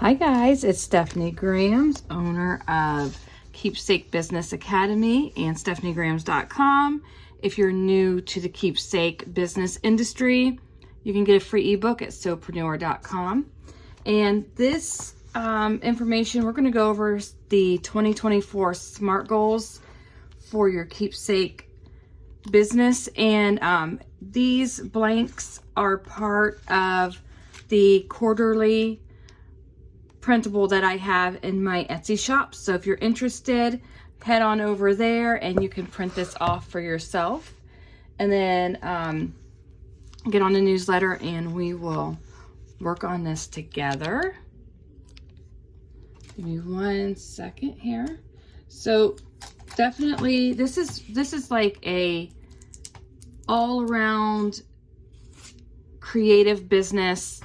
Hi guys, it's Stephanie Grams, owner of Keepsake Business Academy and stephaniegrams.com. If you're new to the keepsake business industry, you can get a free ebook at sewpreneur.com. And this information, we're going to go over the 2024 SMART goals for your keepsake business. And these blanks are part of the quarterly printable that I have in my Etsy shop. So if you're interested, head on over there and you can print this off for yourself, and then get on the newsletter and we will work on this together. Give me 1 second here. So definitely this is like a all-around creative business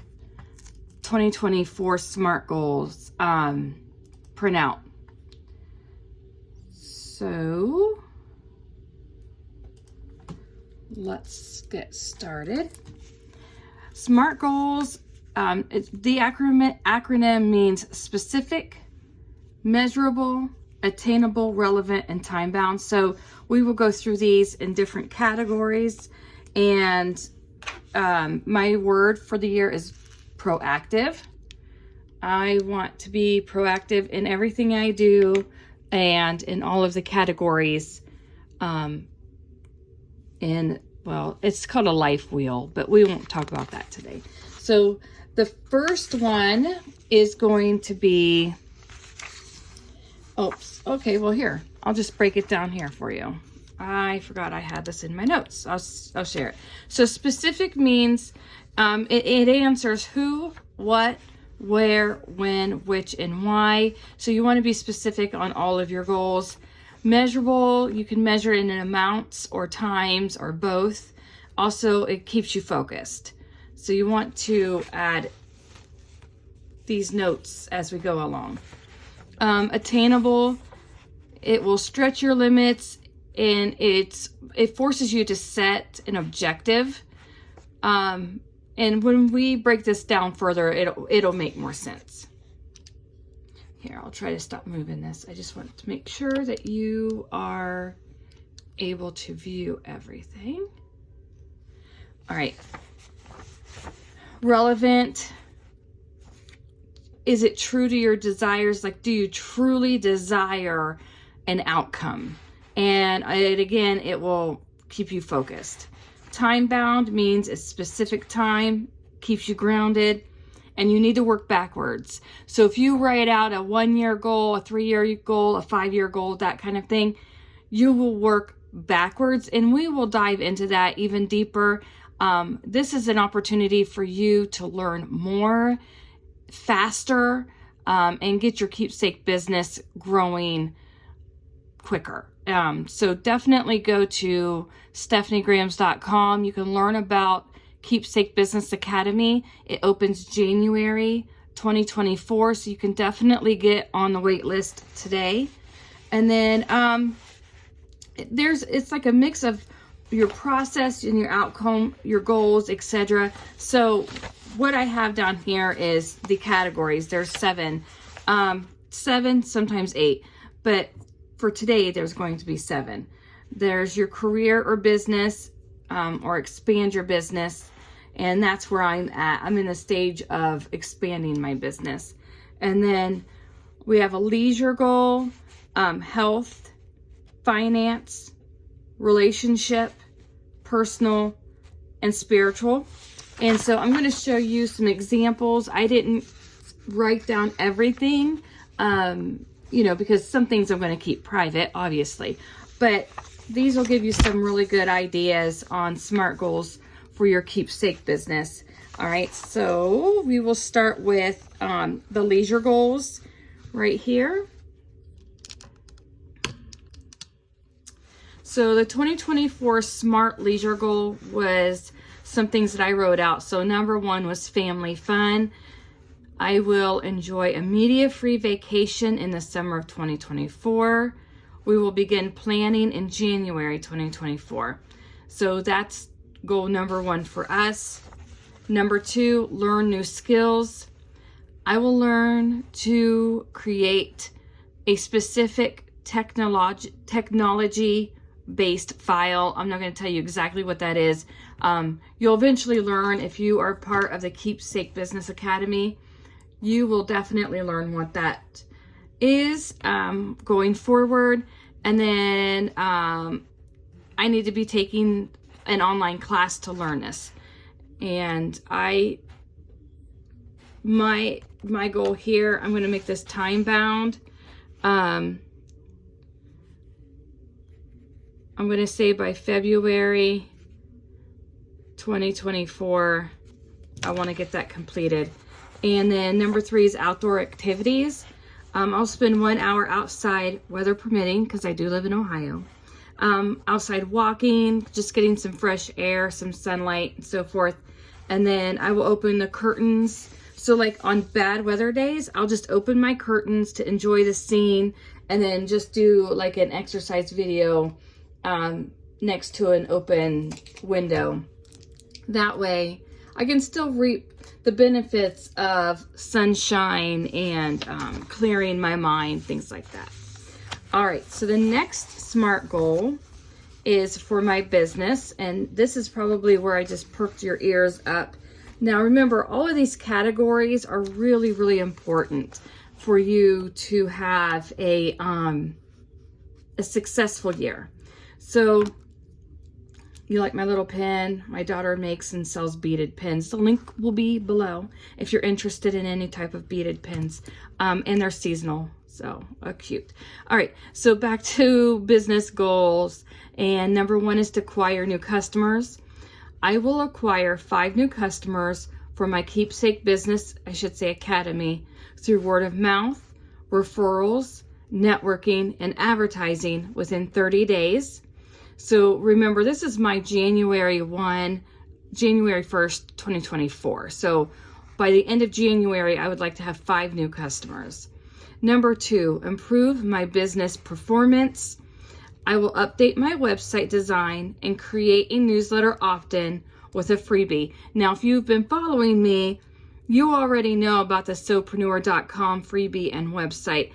2024 SMART goals printout. So let's get started. SMART goals, the acronym means specific, measurable, attainable, relevant, and time-bound. So we will go through these in different categories, and my word for the year is proactive. I want to be proactive in everything I do and in all of the categories. Well, it's called a life wheel, but we won't talk about that today. So the first one is going to be, okay, well here, I'll just break it down here for you. I forgot I had this in my notes. I'll share it. So specific means it answers who, what, where, when, which, and why. So you want to be specific on all of your goals. Measurable, you can measure in amounts or times or both. Also, it keeps you focused. So you want to add these notes as we go along. Attainable, it will stretch your limits, and it forces you to set an objective. And when we break this down further, it'll make more sense. Here, I'll try to stop moving this. I just want to make sure that you are able to view everything. All right. Relevant. Is it true to your desires? Like, do you truly desire an outcome? And again, it will keep you focused. Time-bound means a specific time, keeps you grounded, and you need to work backwards. So if you write out a 1-year goal, a 3-year goal, a 5-year goal, that kind of thing, you will work backwards, and we will dive into that even deeper. This is an opportunity for you to learn more, faster, and get your keepsake business growing quicker. So definitely go to stephaniegrams.com. You can learn about Keepsake Business Academy. It opens January 2024, so you can definitely get on the wait list today. And then it's like a mix of your process and your outcome, your goals, etc. So what I have down here is the categories. There's 7, sometimes 8, but for today, there's going to be 7. There's your career or business, or expand your business. And that's where I'm at. I'm in the stage of expanding my business. And then we have a leisure goal, health, finance, relationship, personal, and spiritual. And so I'm going to show you some examples. I didn't write down everything, because some things I'm going to keep private, obviously. But these will give you some really good ideas on SMART goals for your keepsake business. All right, so we will start with the leisure goals right here. So the 2024 SMART leisure goal was some things that I wrote out. So number 1 was family fun. I will enjoy a media-free vacation in the summer of 2024. We will begin planning in January 2024. So that's goal number 1 for us. Number 2, learn new skills. I will learn to create a specific technology-based file. I'm not going to tell you exactly what that is. You'll eventually learn if you are part of the Keepsake Business Academy. You will definitely learn what that is going forward. And then I need to be taking an online class to learn this. And my goal here, I'm going to make this time bound. I'm going to say by February 2024, I want to get that completed. And then number 3 is outdoor activities. I'll spend 1 hour outside, weather permitting, because I do live in Ohio. Outside walking, just getting some fresh air, some sunlight, and so forth. And then I will open the curtains. So like on bad weather days, I'll just open my curtains to enjoy the scene, and then just do like an exercise video next to an open window. That way I can still reap the benefits of sunshine and clearing my mind, things like that. All right, so the next SMART goal is for my business, and this is probably where I just perked your ears up. Now remember, all of these categories are really, really important for you to have a successful year. So you like my little pen? My daughter makes and sells beaded pens. The link will be below if you're interested in any type of beaded pens. And they're seasonal, so cute. All right, so back to business goals. And number 1 is to acquire new customers. I will acquire 5 new customers for my Keepsake Business, Academy, through word of mouth, referrals, networking, and advertising within 30 days. So remember, this is my January 1st, 2024. So by the end of January, I would like to have 5 new customers. Number 2, improve my business performance. I will update my website design and create a newsletter often with a freebie. Now, if you've been following me, you already know about the sewpreneur.com freebie and website.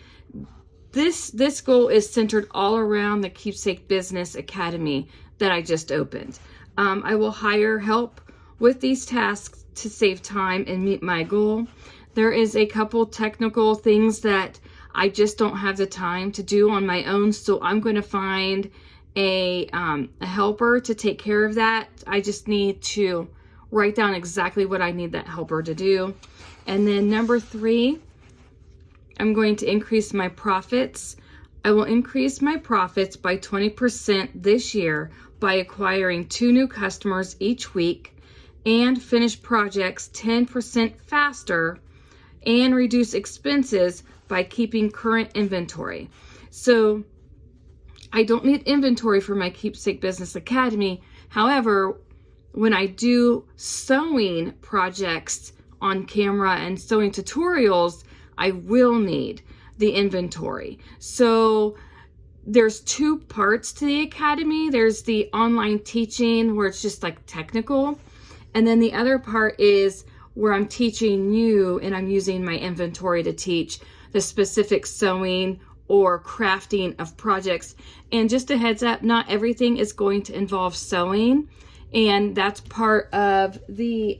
This goal is centered all around the Keepsake Business Academy that I just opened. I will hire help with these tasks to save time and meet my goal. There is a couple technical things that I just don't have the time to do on my own, so I'm going to find a helper to take care of that. I just need to write down exactly what I need that helper to do. And then number 3, I'm going to increase my profits. I will increase my profits by 20% this year by acquiring 2 new customers each week, and finish projects 10% faster, and reduce expenses by keeping current inventory. So I don't need inventory for my Keepsake Business Academy. However, when I do sewing projects on camera and sewing tutorials, I will need the inventory. So there's 2 parts to the academy. There's the online teaching where it's just like technical. And then the other part is where I'm teaching you and I'm using my inventory to teach the specific sewing or crafting of projects. And just a heads up, not everything is going to involve sewing. And that's part of the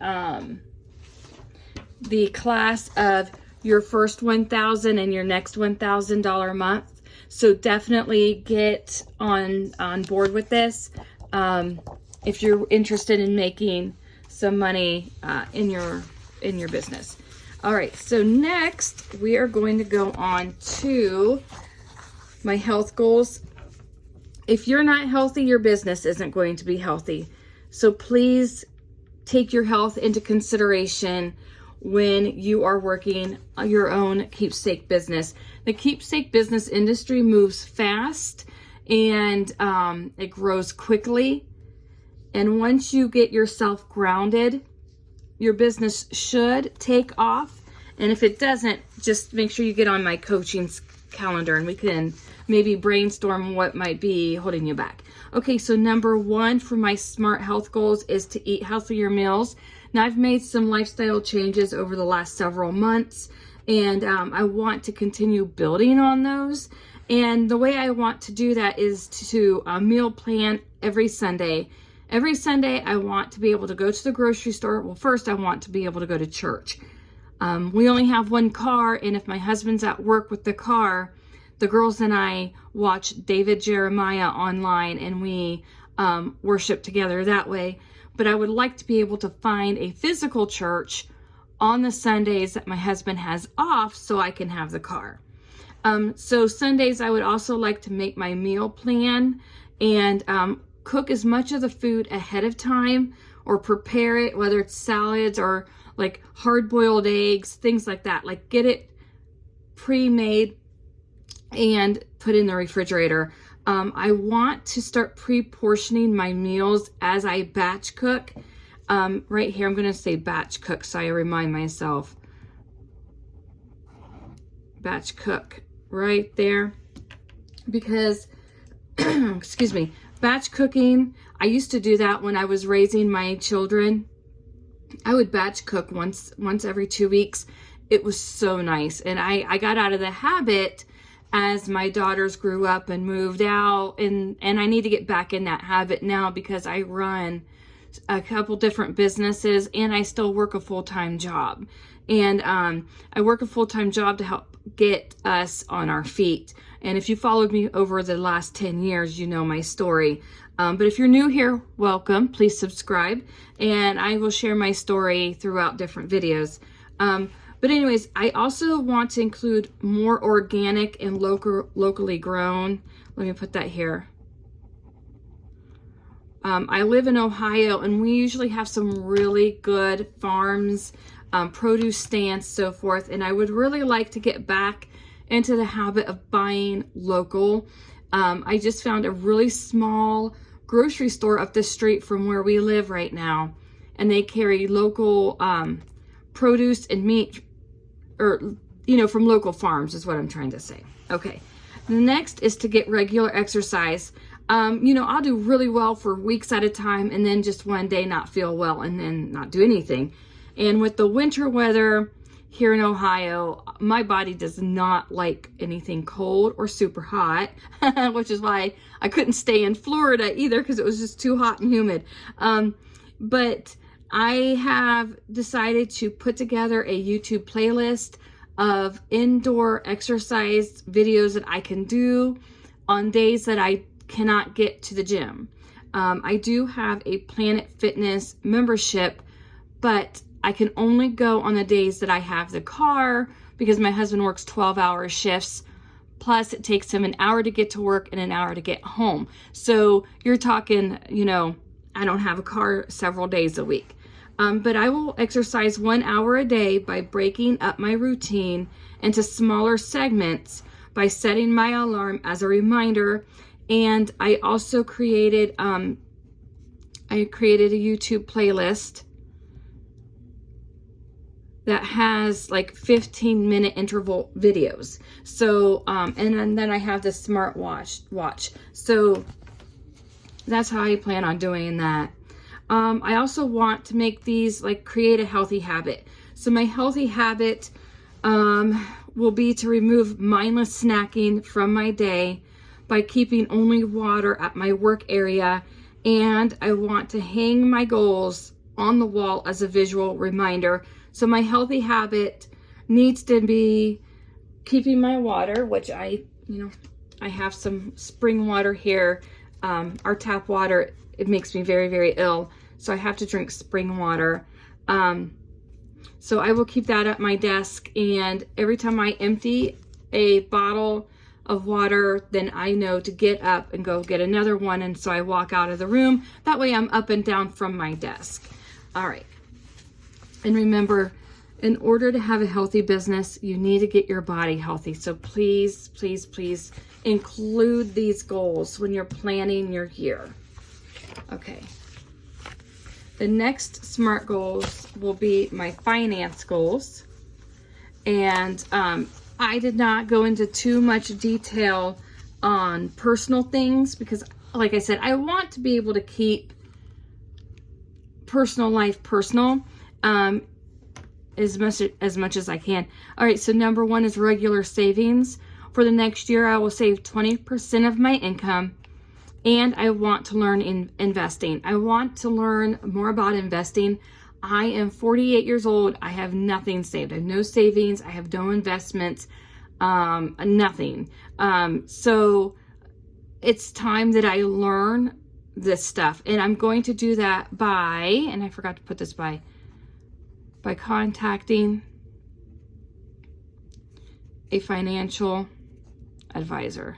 class of your first $1,000 and your next $1,000 month. So definitely get on board with this if you're interested in making some money in your business. All right, so next we are going to go on to my health goals. If you're not healthy, your business isn't going to be healthy. So please take your health into consideration when you are working your own keepsake business. The keepsake business industry moves fast and it grows quickly. And once you get yourself grounded, your business should take off. And if it doesn't, just make sure you get on my coaching calendar and we can maybe brainstorm what might be holding you back. Okay, so number 1 for my SMART health goals is to eat healthier meals. Now, I've made some lifestyle changes over the last several months, and I want to continue building on those. And the way I want to do that is to meal plan every Sunday. Every Sunday, I want to be able to go to the grocery store. Well, first, I want to be able to go to church. We only have one car, and if my husband's at work with the car, the girls and I watch David Jeremiah online, and we worship together that way. But I would like to be able to find a physical church on the Sundays that my husband has off so I can have the car. So Sundays, I would also like to make my meal plan and cook as much of the food ahead of time, or prepare it, whether it's salads or like hard-boiled eggs, things like that. Like get it pre-made and put in the refrigerator. I want to start pre-portioning my meals as I batch cook. Right here, I'm going to say batch cook so I remind myself. Batch cook right there. Because, excuse me, batch cooking, I used to do that when I was raising my children. I would batch cook once every 2 weeks. It was so nice. And I got out of the habit as my daughters grew up and moved out. And I need to get back in that habit now because I run a couple different businesses and I still work a full-time job. And I work a full-time job to help get us on our feet. And if you followed me over the last 10 years, you know my story. But if you're new here, welcome. Please subscribe. And I will share my story throughout different videos. But anyways, I also want to include more organic and locally grown. Let me put that here. I live in Ohio, and we usually have some really good farms, produce stands, so forth. And I would really like to get back into the habit of buying local. I just found a really small grocery store up the street from where we live right now, and they carry local produce and meat, or from local farms is what I'm trying to say. Okay, the next is to get regular exercise. I'll do really well for weeks at a time, and then just one day not feel well and then not do anything. And with the winter weather here in Ohio, my body does not like anything cold or super hot, which is why I couldn't stay in Florida either, because it was just too hot and humid. But I have decided to put together a YouTube playlist of indoor exercise videos that I can do on days that I cannot get to the gym. I do have a Planet Fitness membership, but I can only go on the days that I have the car because my husband works 12-hour shifts. Plus, it takes him an hour to get to work and an hour to get home. So you're talking, I don't have a car several days a week. But I will exercise 1 hour a day by breaking up my routine into smaller segments by setting my alarm as a reminder. And I also created a YouTube playlist that has like 15-minute interval videos. So, and then I have the smart watch. So that's how I plan on doing that. I also want to make these, create a healthy habit. So my healthy habit will be to remove mindless snacking from my day by keeping only water at my work area. And I want to hang my goals on the wall as a visual reminder. So my healthy habit needs to be keeping my water, which I have some spring water here. Our tap water, it makes me very, very ill. So I have to drink spring water. So I will keep that at my desk. And every time I empty a bottle of water, then I know to get up and go get another one. And so I walk out of the room. That way I'm up and down from my desk. All right. And remember, in order to have a healthy business, you need to get your body healthy. So please, please, please include these goals when you're planning your year. Okay. The next SMART goals will be my finance goals. And I did not go into too much detail on personal things because, like I said, I want to be able to keep personal life personal. as much as I can. All right, so number 1 is regular savings. For the next year, I will save 20% of my income, and I want to learn in investing. I want to learn more about investing. I am 48 years old. I have nothing saved. I have no savings. I have no investments, nothing. So it's time that I learn this stuff, and I'm going to do that by, and I forgot to put this by contacting a financial advisor.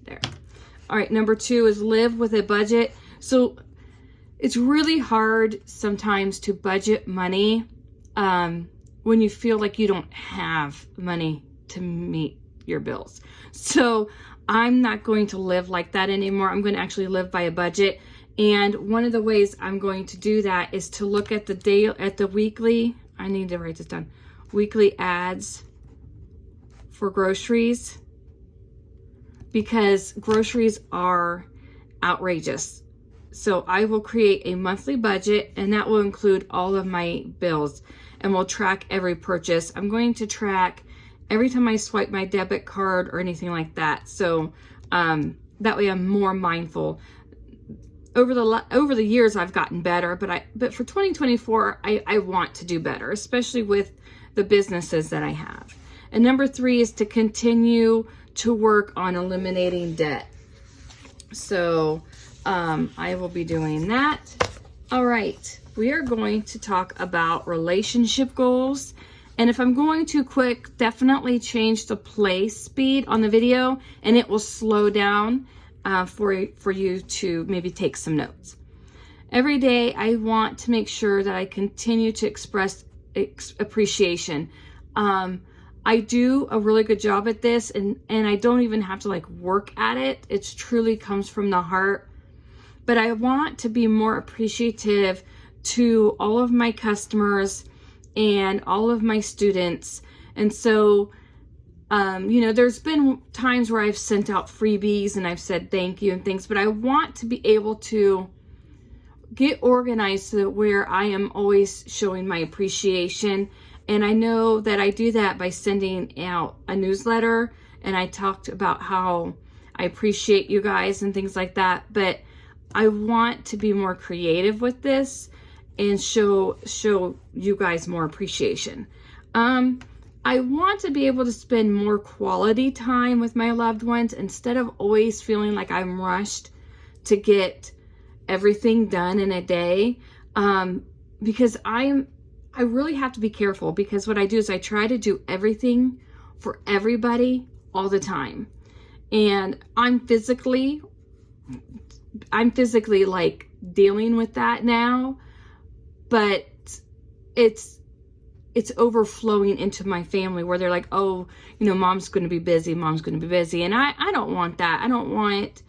There. All right, number 2 is live with a budget. So it's really hard sometimes to budget money when you feel like you don't have money to meet your bills. So I'm not going to live like that anymore. I'm going to actually live by a budget. And one of the ways I'm going to do that is to look at the weekly, I need to write this down, weekly ads for groceries, because groceries are outrageous. So I will create a monthly budget, and that will include all of my bills, and we'll track every purchase. I'm going to track every time I swipe my debit card or anything like that. So that way I'm more mindful. Over the years, I've gotten better, but for 2024, I want to do better, especially with the businesses that I have. And number 3 is to continue to work on eliminating debt. So I will be doing that. All right, we are going to talk about relationship goals. And if I'm going too quick, definitely change the play speed on the video, and it will slow down for you to maybe take some notes. Every day, I want to make sure that I continue to express appreciation. I do a really good job at this, and I don't even have to like work at it. It truly comes from the heart. But I want to be more appreciative to all of my customers and all of my students. And so there's been times where I've sent out freebies and I've said thank you and things, but I want to be able to get organized so that where I am always showing my appreciation. And I know that I do that by sending out a newsletter, and I talked about how I appreciate you guys and things like that, but I want to be more creative with this and show you guys more appreciation. I want to be able to spend more quality time with my loved ones instead of always feeling like I'm rushed to get everything done in a day. Because I really have to be careful, because what I do is I try to do everything for everybody all the time. And I'm physically like dealing with that now, but it's overflowing into my family where they're like, oh, mom's going to be busy. And I don't want that. I don't want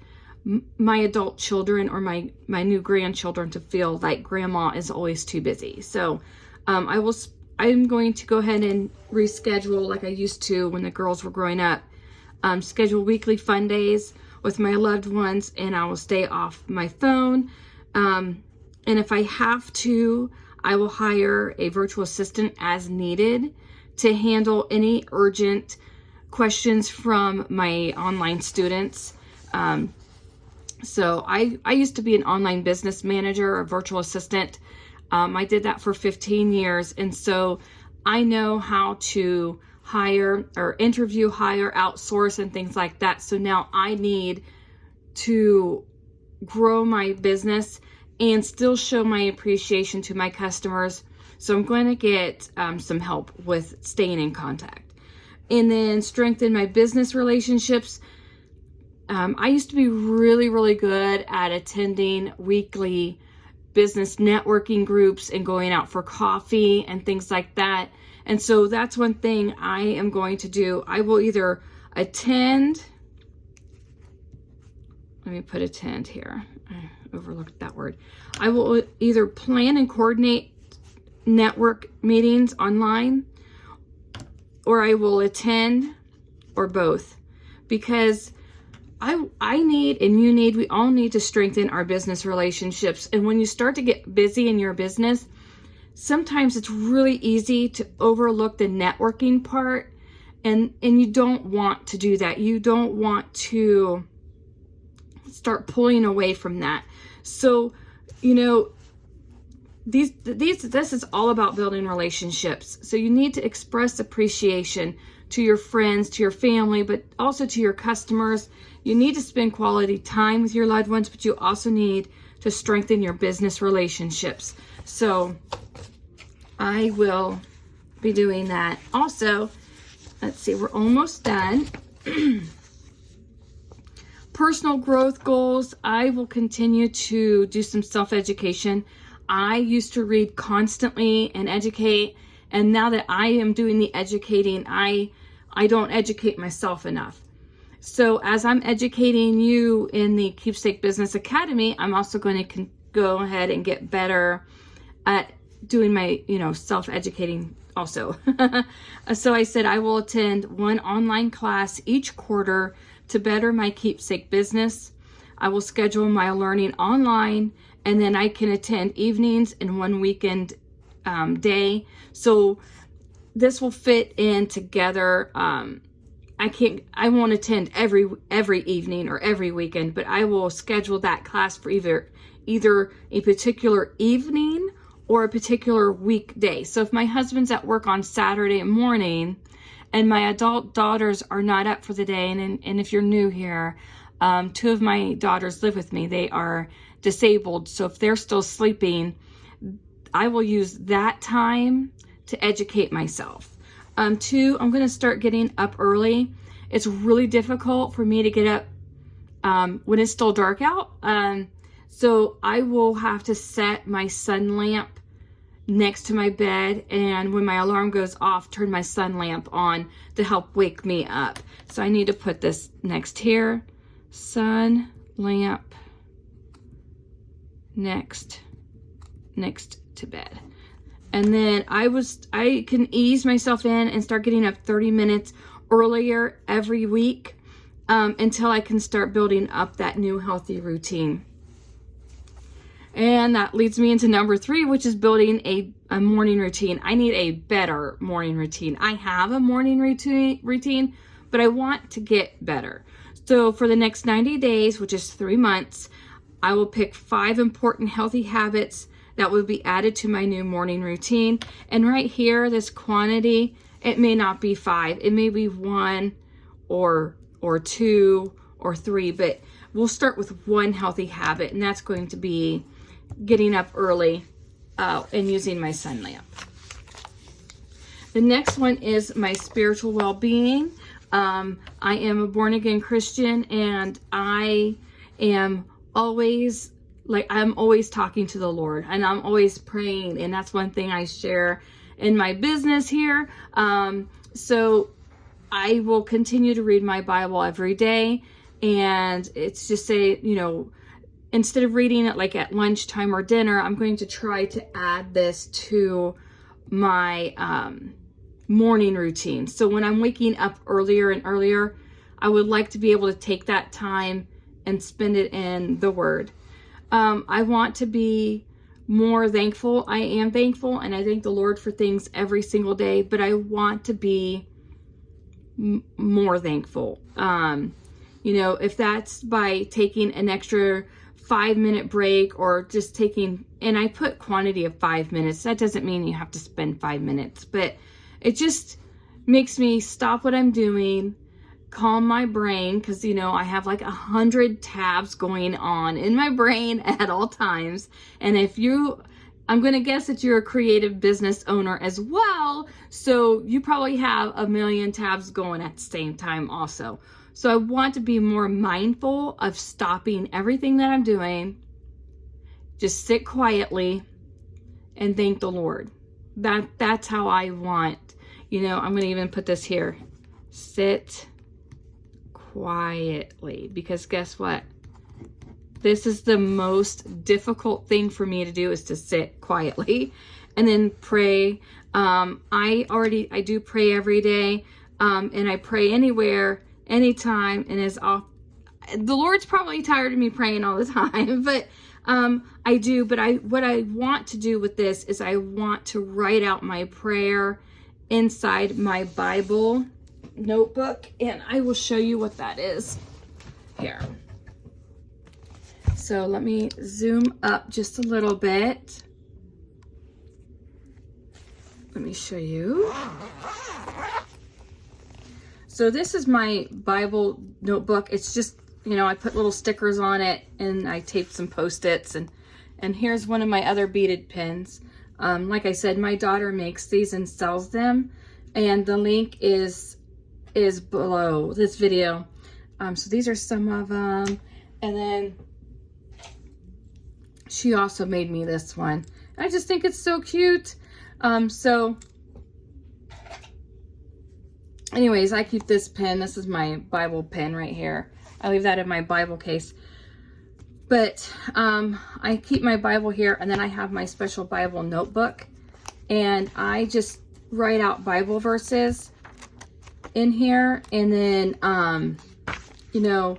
my adult children or my new grandchildren to feel like grandma is always too busy. So I'm going to go ahead and reschedule like I used to when the girls were growing up, schedule weekly fun days with my loved ones, and I will stay off my phone. And if I have to, I will hire a virtual assistant as needed to handle any urgent questions from my online students. So I used to be an online business manager, a virtual assistant. I did that for 15 years. And so I know how to hire or interview, hire, outsource, and things like that. So now I need to grow my business and still show my appreciation to my customers. So I'm going to get some help with staying in contact. And then strengthen my business relationships. I used to be really, really good at attending weekly business networking groups and going out for coffee and things like that. And so that's one thing I am going to do. I will either attend, let me put attend here. I overlooked that word. I will either plan and coordinate network meetings online, or I will attend, or both, because I need, and you need, we all need to strengthen our business relationships. And when you start to get busy in your business, sometimes it's really easy to overlook the networking part, and you don't want to do that. You don't want to start pulling away from that. So, you know, this is all about building relationships. So you need to express appreciation to your friends, to your family, but also to your customers. You need to spend quality time with your loved ones, but you also need to strengthen your business relationships. So I will be doing that. Also, let's see, we're almost done. Personal growth goals. I will continue to do some self-education. I used to read constantly and educate, and now that I am doing the educating, I don't educate myself enough. So as I'm educating you in the Keepsake Business Academy, I'm also going to go ahead and get better at doing my, self-educating also. So I said I will attend one online class each quarter to better my Keepsake business. I will schedule my learning online, and then I can attend evenings and one weekend day. So this will fit in together. I won't attend every evening or every weekend, but I will schedule that class for either a particular evening or a particular weekday. So if my husband's at work on Saturday morning and my adult daughters are not up for the day, and if you're new here, 2 of my daughters live with me. They are disabled, so if they're still sleeping, I will use that time to educate myself. 2, I'm going to start getting up early. It's really difficult for me to get up when it's still dark out. So I will have to set my sun lamp next to my bed, and when my alarm goes off, turn my sun lamp on to help wake me up. So I need to put this next here. Sun lamp next to bed. And then I can ease myself in and start getting up 30 minutes earlier every week until I can start building up that new healthy routine. And that leads me into number 3, which is building a morning routine. I need a better morning routine. I have a morning routine, but I want to get better. So for the next 90 days, which is 3 months, I will pick 5 important healthy habits that will be added to my new morning routine. And right here, this quantity, it may not be 5. It may be 1 or 2 or 3, but we'll start with 1 healthy habit, and that's going to be getting up early and using my sun lamp. The next one is my spiritual well-being. I am a born-again Christian, and I am always I'm always talking to the Lord, and I'm always praying, and that's one thing I share in my business here. So I will continue to read my Bible every day, and it's just instead of reading it like at lunchtime or dinner, I'm going to try to add this to my morning routine. So when I'm waking up earlier and earlier, I would like to be able to take that time and spend it in the Word. I want to be more thankful. I am thankful, and I thank the Lord for things every single day, but I want to be more thankful. If that's by taking an extra 5-minute break, or just taking, and I put quantity of 5 minutes. That doesn't mean you have to spend 5 minutes, but it just makes me stop what I'm doing, calm my brain, because I have like 100 tabs going on in my brain at all times. And I'm going to guess that you're a creative business owner as well, so you probably have 1 million tabs going at the same time also. So I want to be more mindful of stopping everything that I'm doing, just sit quietly and thank the Lord. That's how I want. I'm going to even put this here. Sit quietly, because guess what? This is the most difficult thing for me to do, is to sit quietly and then pray. I do pray every day, and I pray anywhere, anytime, and the Lord's probably tired of me praying all the time, but I do. But what I want to do with this is I want to write out my prayer inside my Bible notebook, and I will show you what that is here. So let me zoom up just a little bit. Let me show you. So this is my Bible notebook. It's just, you know, I put little stickers on it and I taped some Post-its, and here's one of my other beaded pins. Like I said, my daughter makes these and sells them, and the link is below this video. So these are some of them, and then she also made me this one. I just think it's so cute. So anyways, I keep this pen. This is my Bible pen right here. I leave that in my Bible case. But I keep my Bible here, and then I have my special Bible notebook, and I just write out Bible verses in here. And then you know,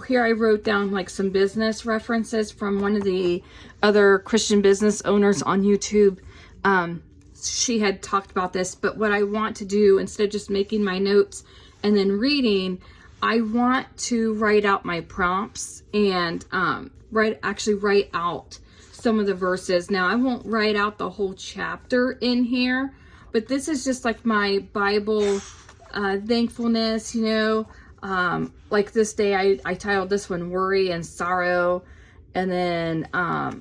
here I wrote down like some business references from one of the other Christian business owners on YouTube. She had talked about this, but what I want to do, instead of just making my notes and then reading, I want to write out my prompts and actually write out some of the verses. Now, I won't write out the whole chapter in here, but this is just like my Bible thankfulness, you know. Like this day, I titled this one Worry and Sorrow, and then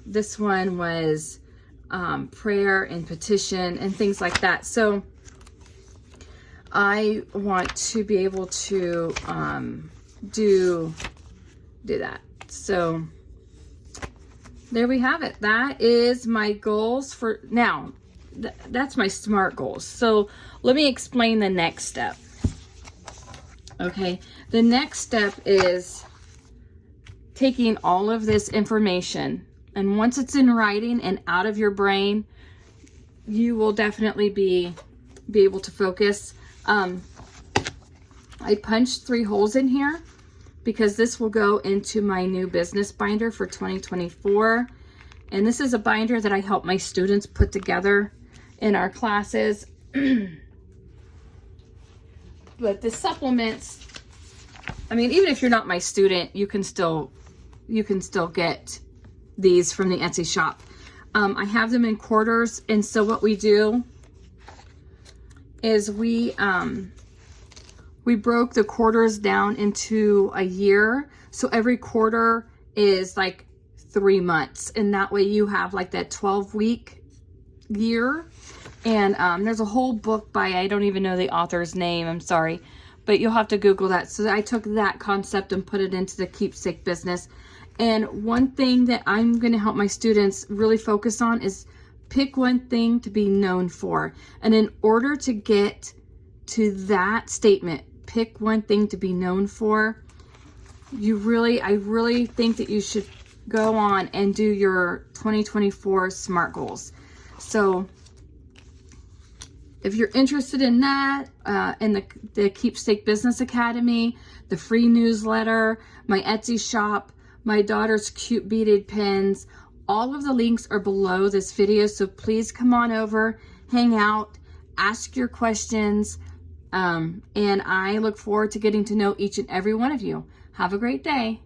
this one was prayer and petition and things like that. So I want to be able to do that. So there we have it. That is my goals for now. That's my SMART goals. So let me explain the next step. Okay, the next step is taking all of this information, and once it's in writing and out of your brain, you will definitely be able to focus. I punched 3 holes in here because this will go into my new business binder for 2024. And this is a binder that I help my students put together in our classes. But the supplements, I mean, even if you're not my student, you can still get these from the Etsy shop. I have them in quarters, and so what we do is we broke the quarters down into a year. So every quarter is like 3 months, and that way you have like that 12-week year. And there's a whole book by, I don't even know the author's name, I'm sorry, but you'll have to Google that. So I took that concept and put it into the Keepsake business. And one thing that I'm going to help my students really focus on is pick one thing to be known for. And in order to get to that statement, pick one thing to be known for, I really think that you should go on and do your 2024 SMART goals. So if you're interested in that, in the Keepsake Business Academy, the free newsletter, my Etsy shop, my daughter's cute beaded pins, all of the links are below this video. So please come on over, hang out, ask your questions, and I look forward to getting to know each and every one of you. Have a great day.